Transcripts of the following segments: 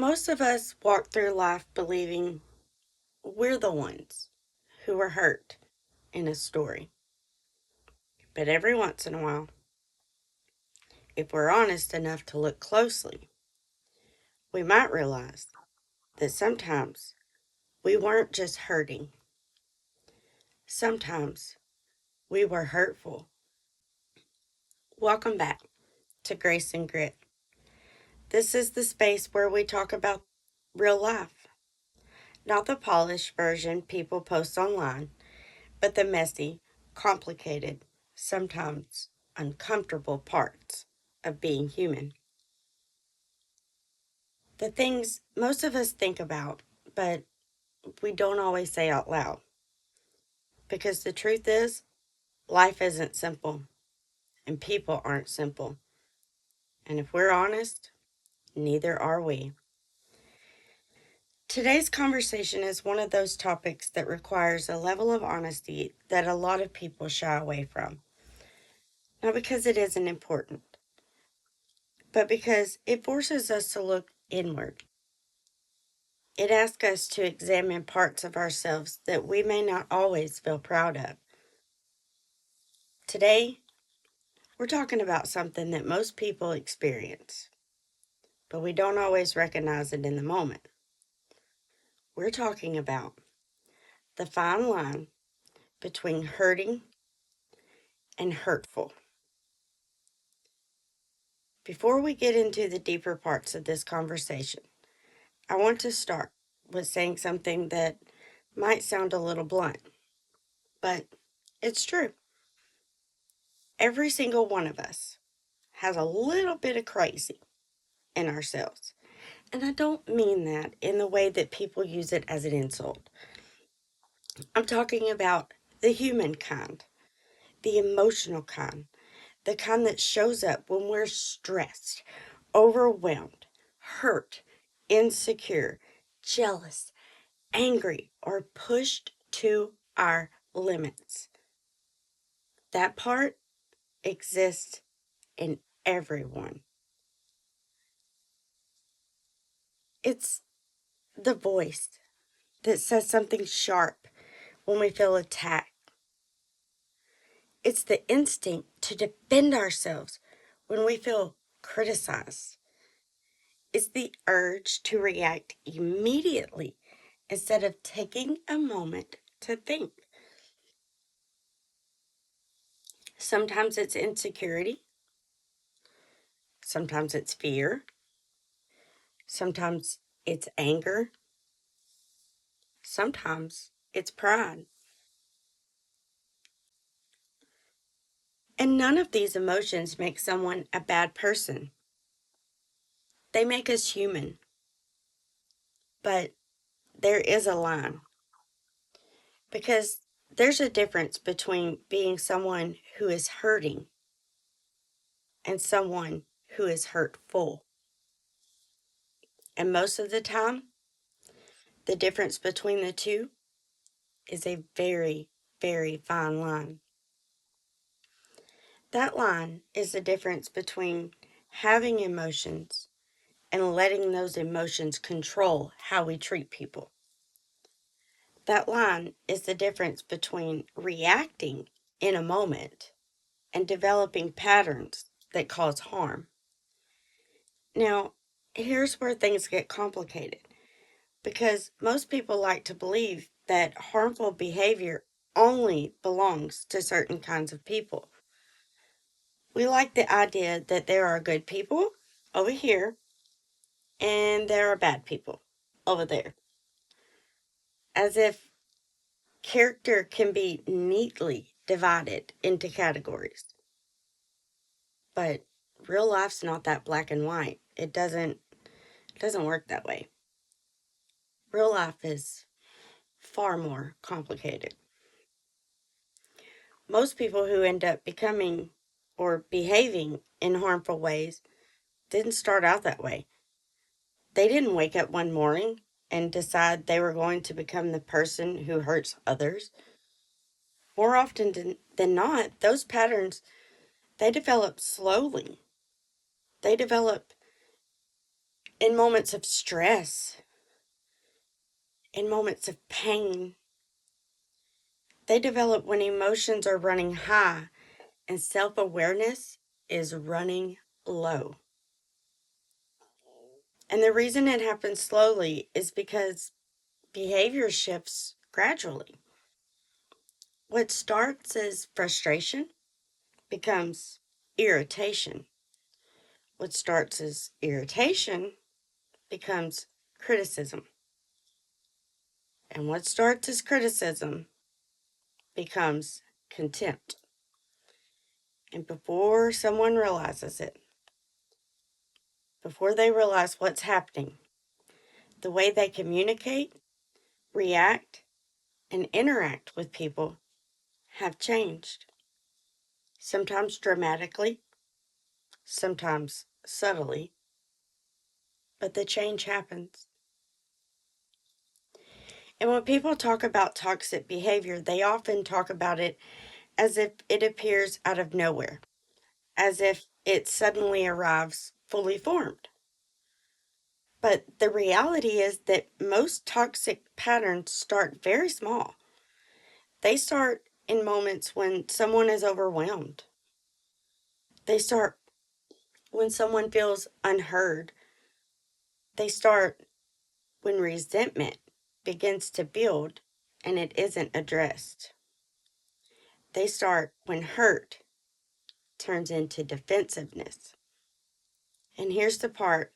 Most of us walk through life believing we're the ones who were hurt in a story. But every once in a while, if we're honest enough to look closely, we might realize that sometimes we weren't just hurting. Sometimes we were hurtful. Welcome back to Grace and Grit. This is the space where we talk about real life, not the polished version people post online, but the messy, complicated, sometimes uncomfortable parts of being human. The things most of us think about, but we don't always say out loud. Because the truth is, life isn't simple, and people aren't simple. And if we're honest, neither are we. Today's conversation is one of those topics that requires a level of honesty that a lot of people shy away from. Not because it isn't important, but because it forces us to look inward. It asks us to examine parts of ourselves that we may not always feel proud of. Today, we're talking about something that most people experience, but we don't always recognize it in the moment. We're talking about the fine line between hurting and hurtful. Before we get into the deeper parts of this conversation, I want to start with saying something that might sound a little blunt, but it's true. Every single one of us has a little bit of crazy in ourselves. And I don't mean that in the way that people use it as an insult. I'm talking about the human kind, the emotional kind, the kind that shows up when we're stressed, overwhelmed, hurt, insecure, jealous, angry, or pushed to our limits. That part exists in everyone. It's the voice that says something sharp when we feel attacked. It's the instinct to defend ourselves when we feel criticized. It's the urge to react immediately instead of taking a moment to think. Sometimes it's insecurity. Sometimes it's fear. Sometimes it's anger. Sometimes it's pride. And none of these emotions make someone a bad person. They make us human. But there is a line. Because there's a difference between being someone who is hurting and someone who is hurtful. And most of the time, the difference between the two is a very, very fine line. That line is the difference between having emotions and letting those emotions control how we treat people. That line is the difference between reacting in a moment and developing patterns that cause harm. Now, here's where things get complicated because most people like to believe that harmful behavior only belongs to certain kinds of people. We like the idea that there are good people over here and there are bad people over there, as if character can be neatly divided into categories. But real life's not that black and white. It doesn't work that way. Real life is far more complicated. Most people who end up becoming or behaving in harmful ways didn't start out that way. They didn't wake up one morning and decide they were going to become the person who hurts others. More often than not, those patterns, they develop slowly. They develop In moments of stress, in moments of pain, they develop when emotions are running high and self awareness is running low. And the reason it happens slowly is because behavior shifts gradually. What starts as frustration becomes irritation. What starts as irritation becomes criticism. And what starts as criticism becomes contempt. And before someone realizes it, before they realize what's happening, the way they communicate, react, and interact with people have changed. Sometimes dramatically, sometimes subtly, but the change happens. And when people talk about toxic behavior, they often talk about it as if it appears out of nowhere, as if it suddenly arrives fully formed. But the reality is that most toxic patterns start very small. They start in moments when someone is overwhelmed. They start when someone feels unheard. They start when resentment begins to build and it isn't addressed. They start when hurt turns into defensiveness. And here's the part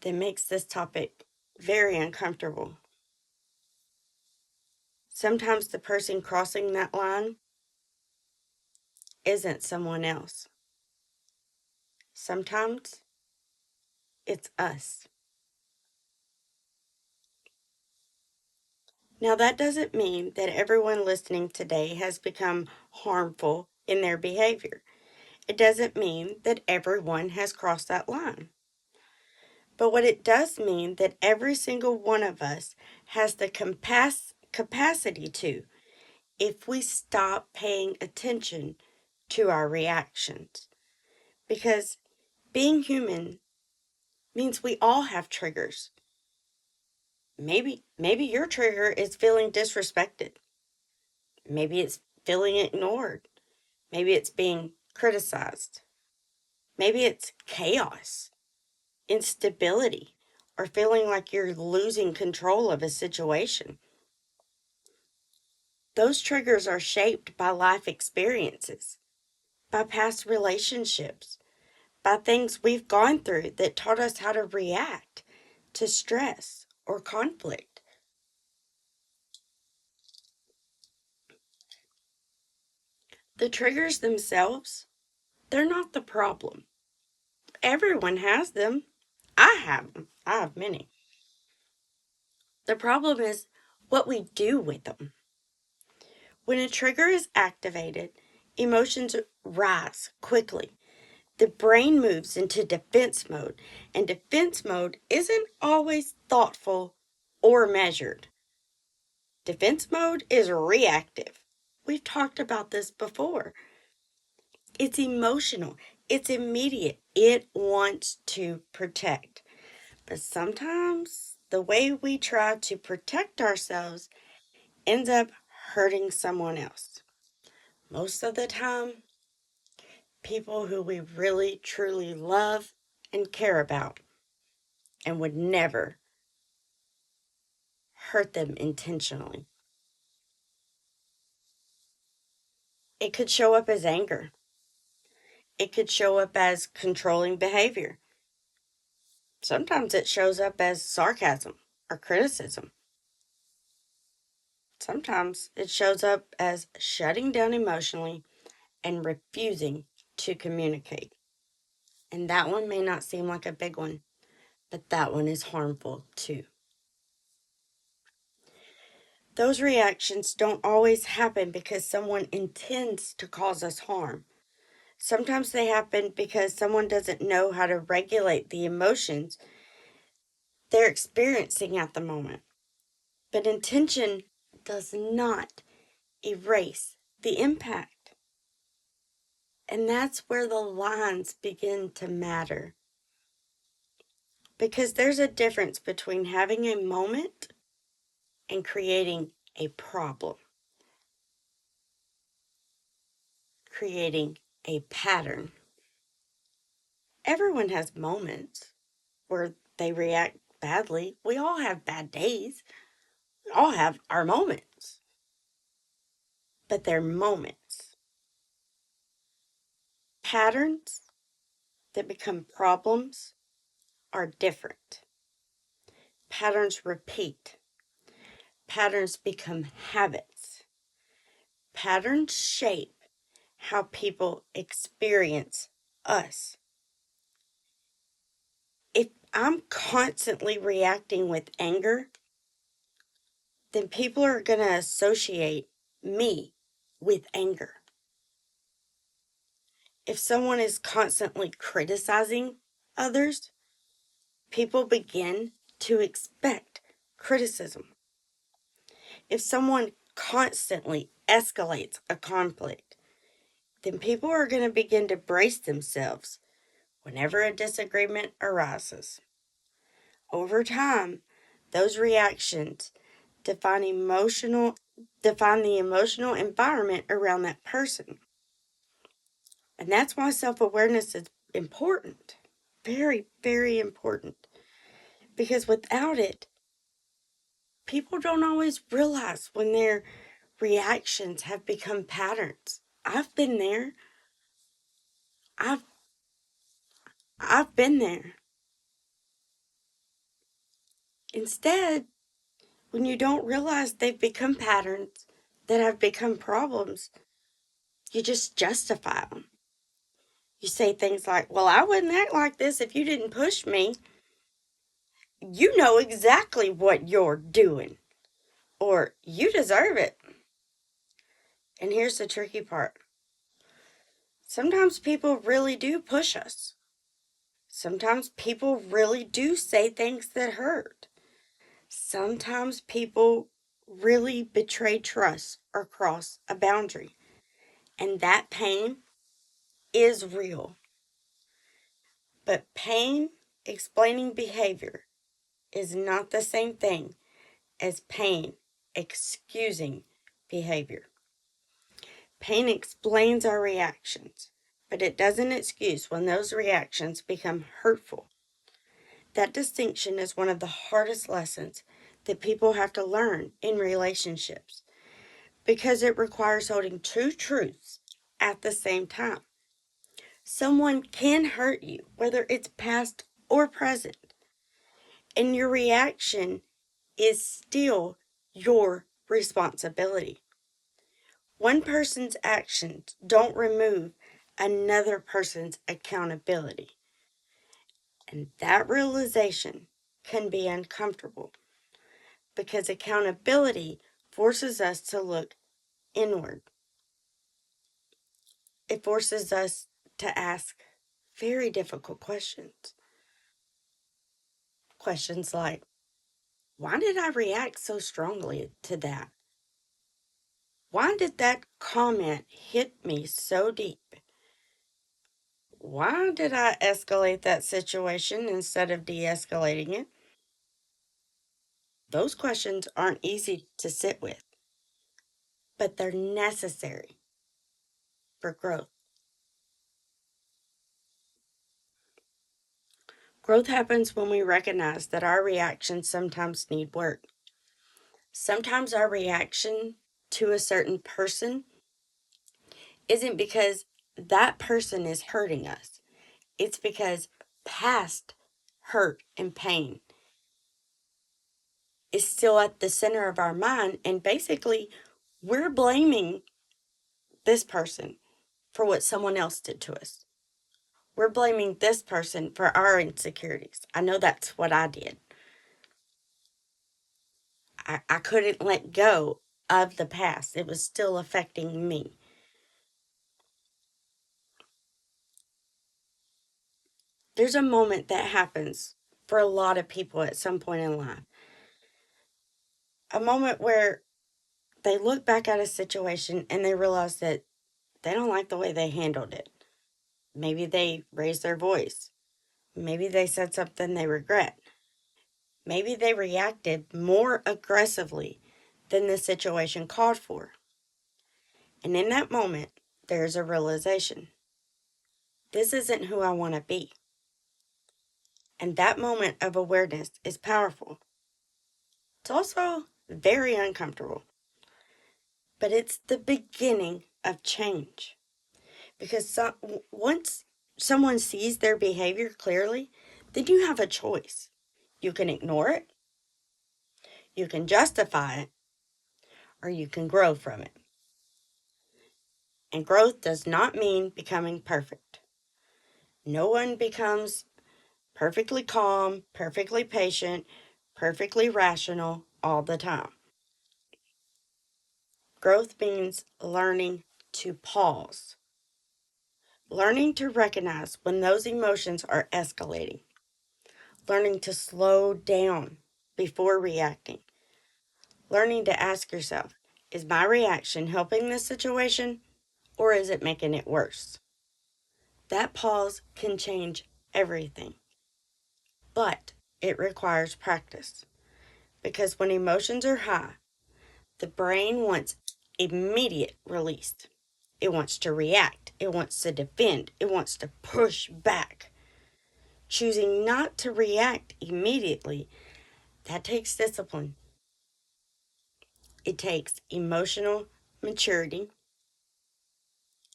that makes this topic very uncomfortable. Sometimes the person crossing that line isn't someone else. Sometimes it's us. Now, that doesn't mean that everyone listening today has become harmful in their behavior. It doesn't mean that everyone has crossed that line. But what it does mean that every single one of us has the capacity to, if we stop paying attention to our reactions. Because being human means we all have triggers. Maybe your trigger is feeling disrespected. Maybe it's feeling ignored. Maybe it's being criticized. Maybe it's chaos, instability, or feeling like you're losing control of a situation. Those triggers are shaped by life experiences, by past relationships, by things we've gone through that taught us how to react to stress or conflict. The triggers themselves, they're not the problem. Everyone has them. I have them. I have many. The problem is what we do with them. When a trigger is activated, emotions rise quickly. The brain moves into defense mode, and defense mode isn't always thoughtful or measured. Defense mode is reactive. We've talked about this before. It's emotional, it's immediate, it wants to protect. But sometimes the way we try to protect ourselves ends up hurting someone else. Most of the time, people who we really truly love and care about and would never hurt them intentionally. It could show up as anger. It could show up as controlling behavior. Sometimes it shows up as sarcasm or criticism. Sometimes it shows up as shutting down emotionally and refusing to communicate. And that one may not seem like a big one, but that one is harmful too. Those reactions don't always happen because someone intends to cause us harm. Sometimes they happen because someone doesn't know how to regulate the emotions they're experiencing at the moment. But intention does not erase the impact. And that's where the lines begin to matter. Because there's a difference between having a moment and creating a problem, creating a pattern. Everyone has moments where they react badly. We all have bad days. We all have our moments, but they're moments. Patterns that become problems are different. Patterns repeat. Patterns become habits. Patterns shape how people experience us. If I'm constantly reacting with anger, then people are going to associate me with anger. If someone is constantly criticizing others, people begin to expect criticism. If someone constantly escalates a conflict, then people are going to begin to brace themselves whenever a disagreement arises. Over time, those reactions define the emotional environment around that person. And that's why self-awareness is important. Very, very important. Because without it, people don't always realize when their reactions have become patterns. I've been there. I've I've been there. Instead, when you don't realize they've become patterns that have become problems, you just justify them. You say things like, well, I wouldn't act like this if you didn't push me. You know exactly what you're doing, or you deserve it. And here's the tricky part: sometimes people really do push us. Sometimes people really do say things that hurt. Sometimes people really betray trust or cross a boundary. And that pain is real. But pain explaining behavior is not the same thing as pain excusing behavior. Pain explains our reactions, but it doesn't excuse when those reactions become hurtful. That distinction is one of the hardest lessons that people have to learn in relationships because it requires holding two truths at the same time. Someone can hurt you, whether it's past or present, and your reaction is still your responsibility. One person's actions don't remove another person's accountability. And that realization can be uncomfortable because accountability forces us to look inward. It forces us to ask very difficult questions. Questions like, why did I react so strongly to that? Why did that comment hit me so deep? Why did I escalate that situation instead of de escalating it? Those questions aren't easy to sit with, but they're necessary for growth. Growth happens when we recognize that our reactions sometimes need work. Sometimes our reaction to a certain person isn't because that person is hurting us, it's because past hurt and pain is still at the center of our mind, and basically, we're blaming this person for what someone else did to us. We're blaming this person for our insecurities. I know that's what I did. I couldn't let go of the past, it was still affecting me. There's a moment that happens for a lot of people at some point in life. A moment where they look back at a situation and they realize that they don't like the way they handled it. Maybe they raised their voice. Maybe they said something they regret. Maybe they reacted more aggressively than the situation called for. And in that moment, there's a realization. This isn't who I want to be. And that moment of awareness is powerful. It's also very uncomfortable. But it's the beginning of change. Because once someone sees their behavior clearly, then you have a choice. You can ignore it, you can justify it, or you can grow from it. And growth does not mean becoming perfect. No one becomes perfectly calm, perfectly patient, perfectly rational all the time. Growth means learning to pause, learning to recognize when those emotions are escalating, learning to slow down before reacting, learning to ask yourself, is my reaction helping this situation or is it making it worse? That pause can change everything, but it requires practice because when emotions are high, the brain wants immediate release. It wants to react, it wants to defend, it wants to push back. Choosing not to react immediately, that takes discipline. It takes emotional maturity.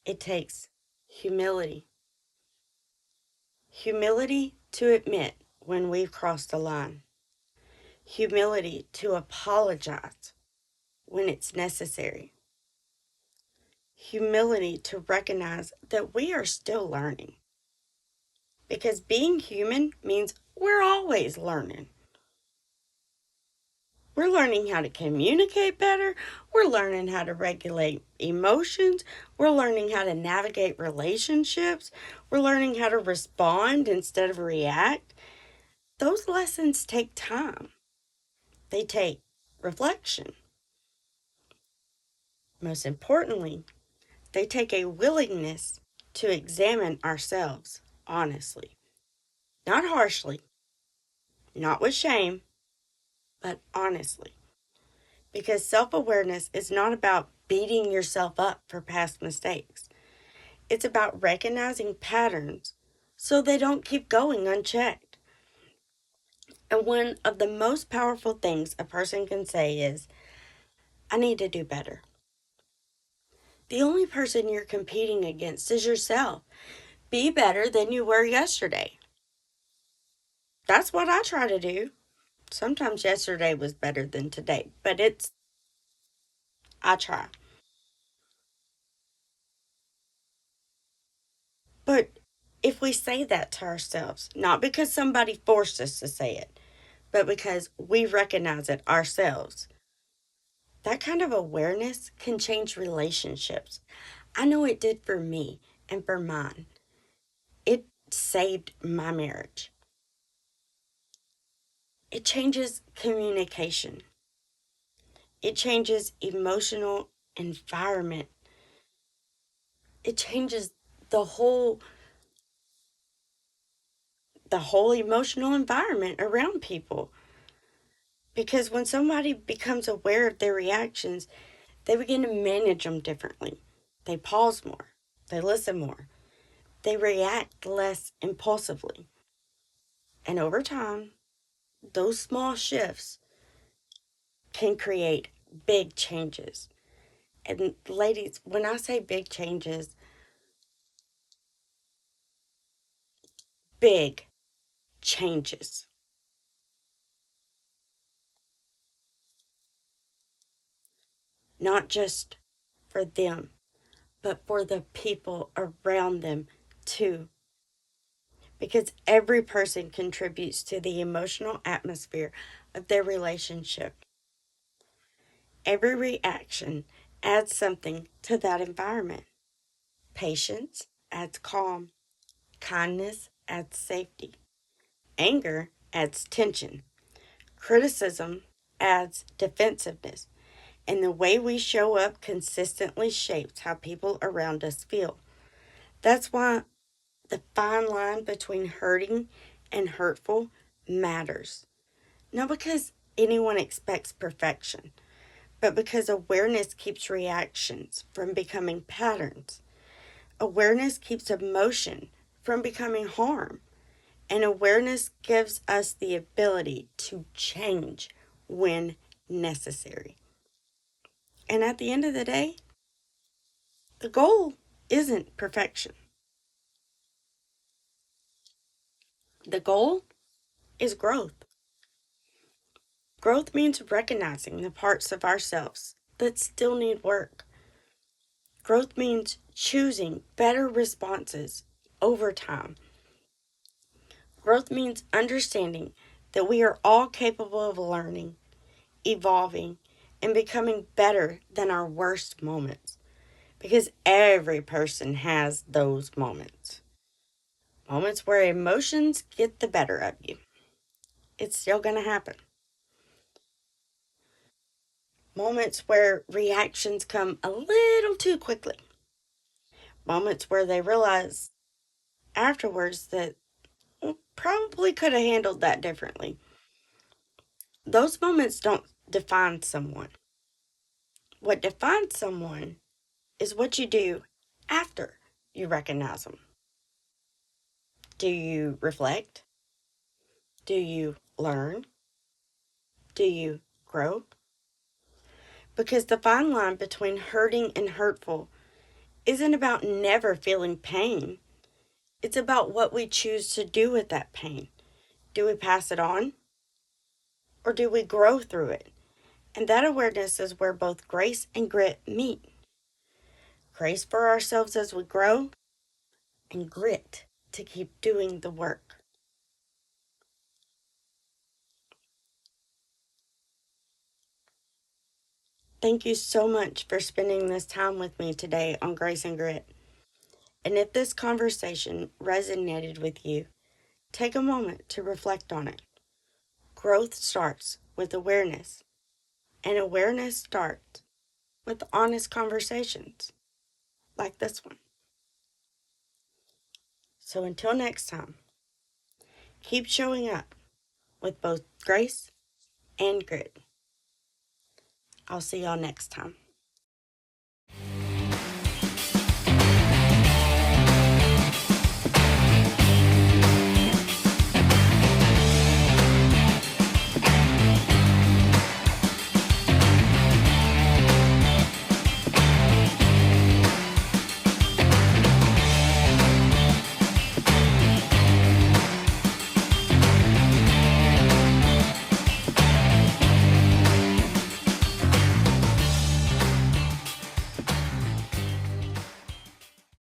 It takes humility. Humility to admit when we've crossed a line. Humility to apologize when it's necessary. Humility to recognize that we are still learning. Because being human means we're always learning. We're learning how to communicate better. We're learning how to regulate emotions. We're learning how to navigate relationships. We're learning how to respond instead of react. Those lessons take time. They take reflection. Most importantly, they take a willingness to examine ourselves honestly, not harshly, not with shame, but honestly. Because self awareness is not about beating yourself up for past mistakes, it's about recognizing patterns so they don't keep going unchecked. And one of the most powerful things a person can say is, I need to do better. The only person you're competing against is yourself. Be better than you were yesterday. That's what I try to do. Sometimes yesterday was better than today, but I try. But if we say that to ourselves, not because somebody forced us to say it, but because we recognize it ourselves, that kind of awareness can change relationships. I know it did for me and for mine. It saved my marriage. It changes communication. It changes emotional environment. It changes the whole the whole emotional environment around people. Because when somebody becomes aware of their reactions, they begin to manage them differently. They pause more. They listen more. They react less impulsively. And over time, those small shifts can create big changes. And ladies, when I say big changes, big changes. Not just for them, but for the people around them too. Because every person contributes to the emotional atmosphere of their relationship. Every reaction adds something to that environment. Patience adds calm. Kindness adds safety. Anger adds tension. Criticism adds defensiveness. And the way we show up consistently shapes how people around us feel. That's why The fine line between hurting and hurtful matters. Not because anyone expects perfection, but because awareness keeps reactions from becoming patterns. Awareness keeps emotion from becoming harm. And awareness gives us the ability to change when necessary. And at the end of the day, the goal isn't perfection. The goal is growth. Growth means recognizing the parts of ourselves that still need work. Growth means choosing better responses over time. Growth means understanding that we are all capable of learning, evolving, and becoming better than our worst moments. Because every person has those moments. Moments where emotions get the better of you. It's still going to happen. Moments where reactions come a little too quickly. Moments where they realize afterwards that probably could have handled that differently. Those moments don't define someone. What defines someone is what you do after you recognize them. Do you reflect? Do you learn? Do you grow? Because the fine line between hurting and hurtful isn't about never feeling pain. It's about what we choose to do with that pain. Do we pass it on? Or do we grow through it? And that awareness is where both grace and grit meet. Grace for ourselves as we grow, and grit to keep doing the work. Thank you so much for spending this time with me today on Grace and Grit. And if this conversation resonated with you, take a moment to reflect on it. Growth starts with awareness, and awareness starts with honest conversations like this one. So until next time, keep showing up with both grace and grit. I'll see y'all next time.